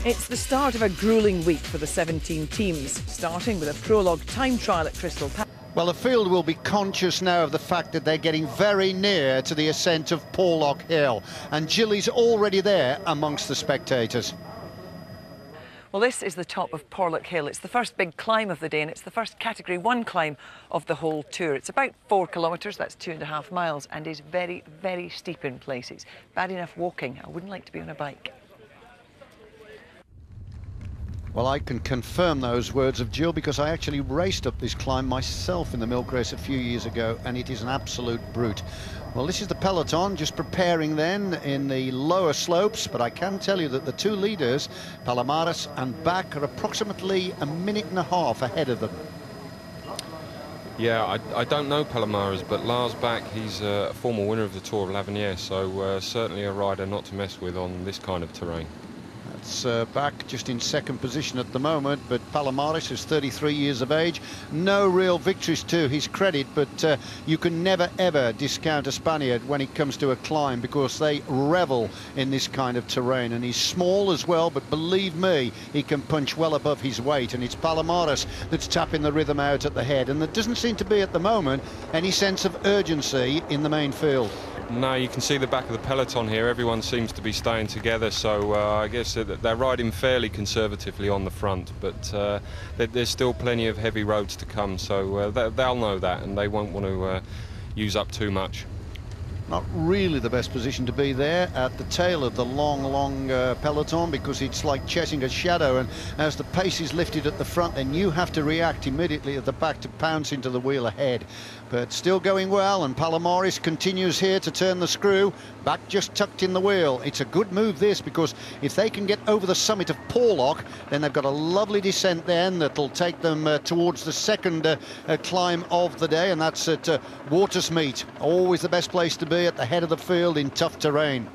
It's the start of a gruelling week for the 17 teams, starting with a prologue time trial at Crystal Palace. Well, the field will be conscious now of the fact that they're getting very near to the ascent of Porlock Hill, and Gilly's already there amongst the spectators. Well, this is the top of Porlock Hill. It's the first big climb of the day, and it's the first Category 1 climb of the whole tour. It's about 4 kilometres, that's 2.5 miles, and is very, very steep in places. Bad enough walking. I wouldn't like to be on a bike. Well, I can confirm those words of Jill because I actually raced up this climb myself in the milk race a few years ago, and it is an absolute brute. Well, this is the peloton just preparing then in the lower slopes, but I can tell you that the two leaders, Palomares and Bach, are approximately a minute and a half ahead of them. Yeah, I don't know Palomares, but Lars Bach, he's a former winner of the Tour of l'Avenir, so certainly a rider not to mess with on this kind of terrain. That's Bach just in second position at the moment, but Palomares is 33 years of age. No real victories to his credit, but you can never ever discount a Spaniard when it comes to a climb, because they revel in this kind of terrain. And he's small as well, but believe me, he can punch well above his weight. And it's Palomares that's tapping the rhythm out at the head, and there doesn't seem to be at the moment any sense of urgency in the main field. No, you can see the back of the peloton here. Everyone seems to be staying together, so I guess they're riding fairly conservatively on the front, but there's still plenty of heavy roads to come, so they'll know that, and they won't want to use up too much. Not really the best position to be there at the tail of the long peloton, because it's like chasing a shadow, and as the pace is lifted at the front, then you have to react immediately at the back to pounce into the wheel ahead. But still going well, and Palomares continues here to turn the screw. Back just tucked in the wheel. It's a good move this, because if they can get over the summit of Porlock, then they've got a lovely descent then that'll take them towards the second climb of the day, and that's at Watersmeet. Always the best place to be, at the head of the field in tough terrain.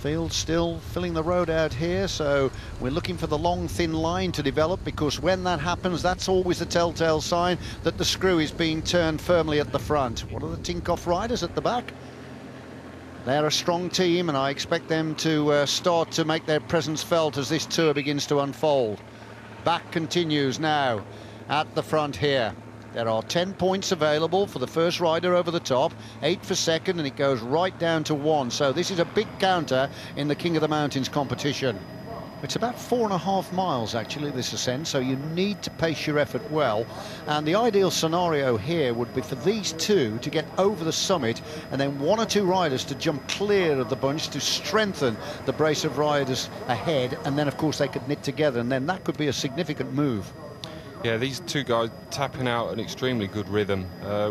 Field still filling the road out here, so we're looking for the long thin line to develop, because when that happens, that's always a telltale sign that the screw is being turned firmly at the front. What are the Tinkoff riders at the back? They're a strong team, and I expect them to start to make their presence felt as this tour begins to unfold. Back continues now at the front here. There are 10 points available for the first rider over the top, 8 for second, and it goes right down to 1. So this is a big counter in the King of the Mountains competition. It's about 4.5 miles, actually, this ascent, so you need to pace your effort well. And the ideal scenario here would be for these two to get over the summit, and then 1 or 2 riders to jump clear of the bunch to strengthen the brace of riders ahead, and then, of course, they could knit together, and then that could be a significant move. Yeah, these two guys tapping out an extremely good rhythm,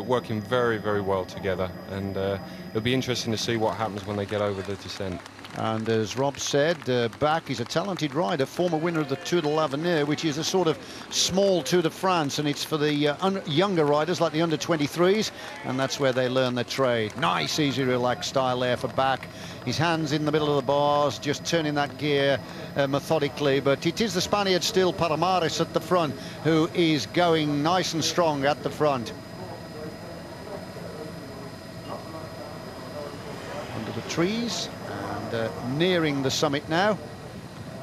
working very, very well together, and it'll be interesting to see what happens when they get over the descent. And as Rob said, Bach is a talented rider, former winner of the Tour de l'Avenir, which is a sort of small Tour de France, and it's for the younger riders like the under-23s, and that's where they learn their trade. Nice, easy, relaxed style there for Bach. His hands in the middle of the bars, just turning that gear methodically, but it is the Spaniard still, Palomares, at the front, who is going nice and strong at the front. Under the trees, and nearing the summit now.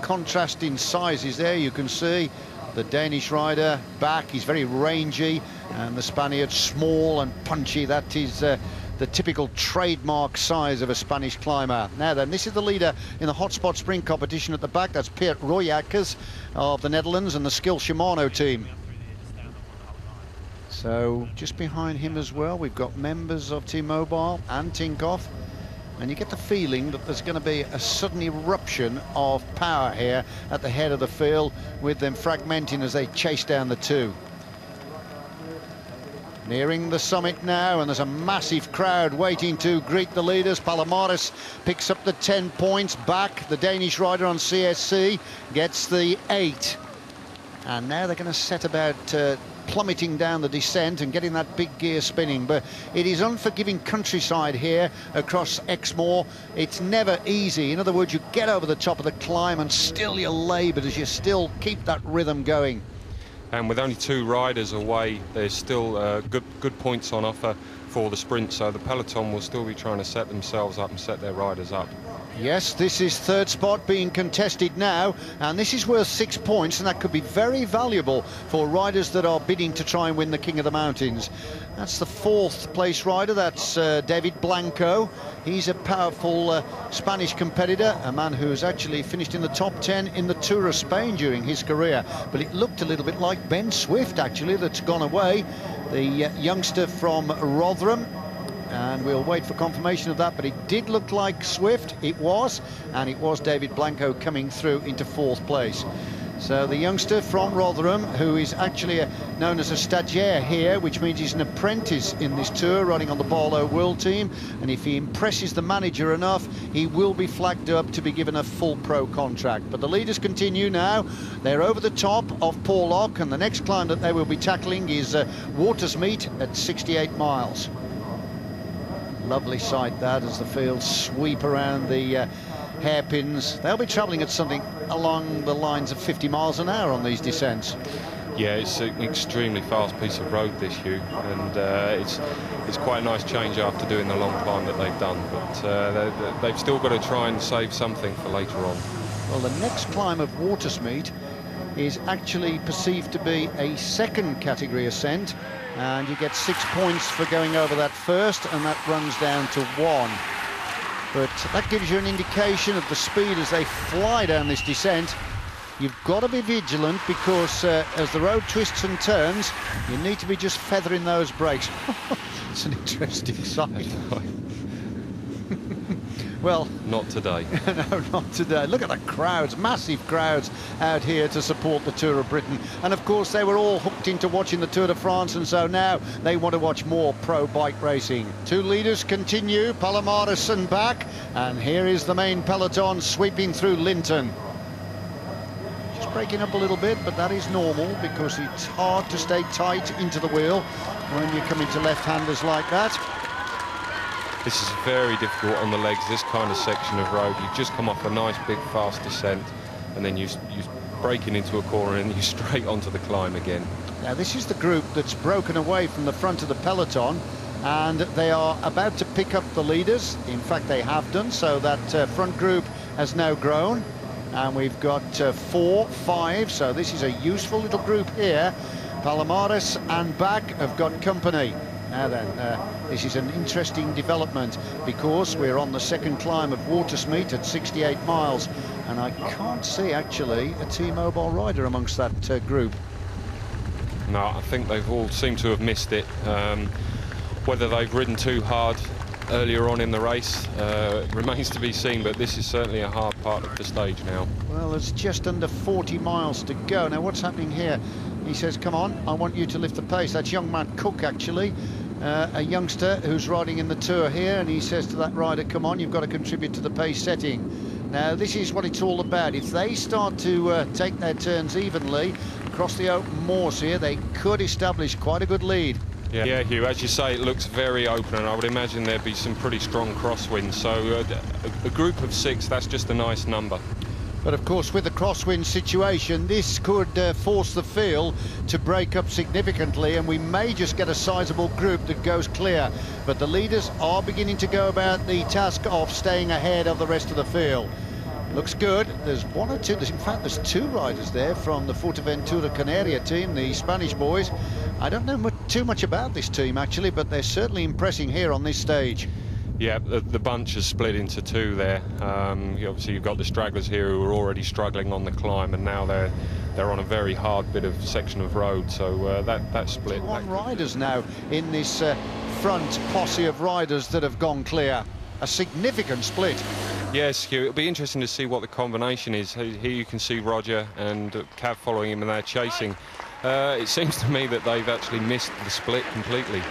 Contrasting sizes there, you can see the Danish rider Bach, he's very rangy, and the Spaniard small and punchy. That is the typical trademark size of a Spanish climber. Now then, this is the leader in the hotspot sprint competition at the back. That's Peert Royakkers of the Netherlands and the Skill Shimano team. So just behind him as well, we've got members of T-Mobile and Tinkoff. And you get the feeling that there's going to be a sudden eruption of power here at the head of the field, with them fragmenting as they chase down the two. Nearing the summit now, and there's a massive crowd waiting to greet the leaders. Palomares picks up the 10 points. Bach, the Danish rider on CSC, gets the 8. And now they're going to set about plummeting down the descent and getting that big gear spinning. But it is unforgiving countryside here across Exmoor. It's never easy. In other words, you get over the top of the climb and still you're laboured as you still keep that rhythm going. And with only 2 riders away, there's still good points on offer for the sprint, so the peloton will still be trying to set themselves up and set their riders up. Yes, this is third spot being contested now, and this is worth 6 points, and that could be very valuable for riders that are bidding to try and win the King of the Mountains. That's the fourth place rider, that's David Blanco. He's a powerful Spanish competitor, a man who's actually finished in the top 10 in the Tour of Spain during his career. But it looked a little bit like Ben Swift, actually, that's gone away, the youngster from Rotherham. And we'll wait for confirmation of that, but it did look like Swift, it was, and it was David Blanco coming through into fourth place. So the youngster from Rotherham, who is actually known as a stagiaire here, which means he's an apprentice in this tour, riding on the Barlow World Team, and if he impresses the manager enough, he will be flagged up to be given a full pro contract. But the leaders continue now. They're over the top of Porlock, and the next climb that they will be tackling is Watersmeet at 68 miles. Lovely sight that, as the fields sweep around the hairpins. They'll be travelling at something along the lines of 50 miles an hour on these descents. Yeah, it's an extremely fast piece of road, this, Hugh, and it's quite a nice change after doing the long climb that they've done, but they've still got to try and save something for later on. Well, the next climb of Watersmeet is actually perceived to be a second category ascent, and you get 6 points for going over that first, and that runs down to 1. But that gives you an indication of the speed as they fly down this descent. You've got to be vigilant, because as the road twists and turns, you need to be just feathering those brakes. It's an interesting sight. Well, not today. No, not today. Look at the crowds, massive crowds out here to support the Tour of Britain. And of course, they were all hooked into watching the Tour de France, and so now they want to watch more pro bike racing. Two leaders continue, Palomares and back, and here is the main peloton sweeping through Linton. Just breaking up a little bit, but that is normal, because it's hard to stay tight into the wheel when you're coming to left-handers like that. This is very difficult on the legs, this kind of section of road. You just come off a nice big fast descent, and then you breaking into a corner and you're straight onto the climb again. Now this is the group that's broken away from the front of the peloton, and they are about to pick up the leaders. In fact, they have done, so that front group has now grown, and we've got 4, 5, so this is a useful little group here. Palomares and back have got company. Now then, this is an interesting development, because we're on the second climb of Watersmeet at 68 miles, and I can't see actually a T-Mobile rider amongst that group. No, I think they've all seemed to have missed it. Whether they've ridden too hard earlier on in the race remains to be seen, but this is certainly a hard part of the stage now. Well, there's just under 40 miles to go. Now, what's happening here? He says, come on, I want you to lift the pace. That's young Matt Cook, actually, a youngster who's riding in the Tour here, and he says to that rider, come on, you've got to contribute to the pace setting. Now, this is what it's all about. If they start to take their turns evenly across the open moors here, they could establish quite a good lead. Yeah, Hugh, as you say, it looks very open, and I would imagine there'd be some pretty strong crosswinds. So a group of 6, that's just a nice number. But of course, with the crosswind situation, this could force the field to break up significantly, and we may just get a sizable group that goes clear. But the leaders are beginning to go about the task of staying ahead of the rest of the field. Looks good. There's 1 or 2, in fact there's 2 riders there from the Fuerteventura Canaria team, the Spanish boys. I don't know too much about this team actually, but they're certainly impressing here on this stage. Yeah, the bunch has split into 2 there. Obviously you've got the stragglers here who are already struggling on the climb, and now they're on a very hard bit of section of road, so that split. 1 riders now in this front posse of riders that have gone clear. A significant split. Yes, Hugh, it'll be interesting to see what the combination is. Here you can see Roger and Cav following him, and they're chasing. It seems to me that they've actually missed the split completely.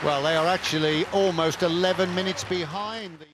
Well, they are actually almost 11 minutes behind.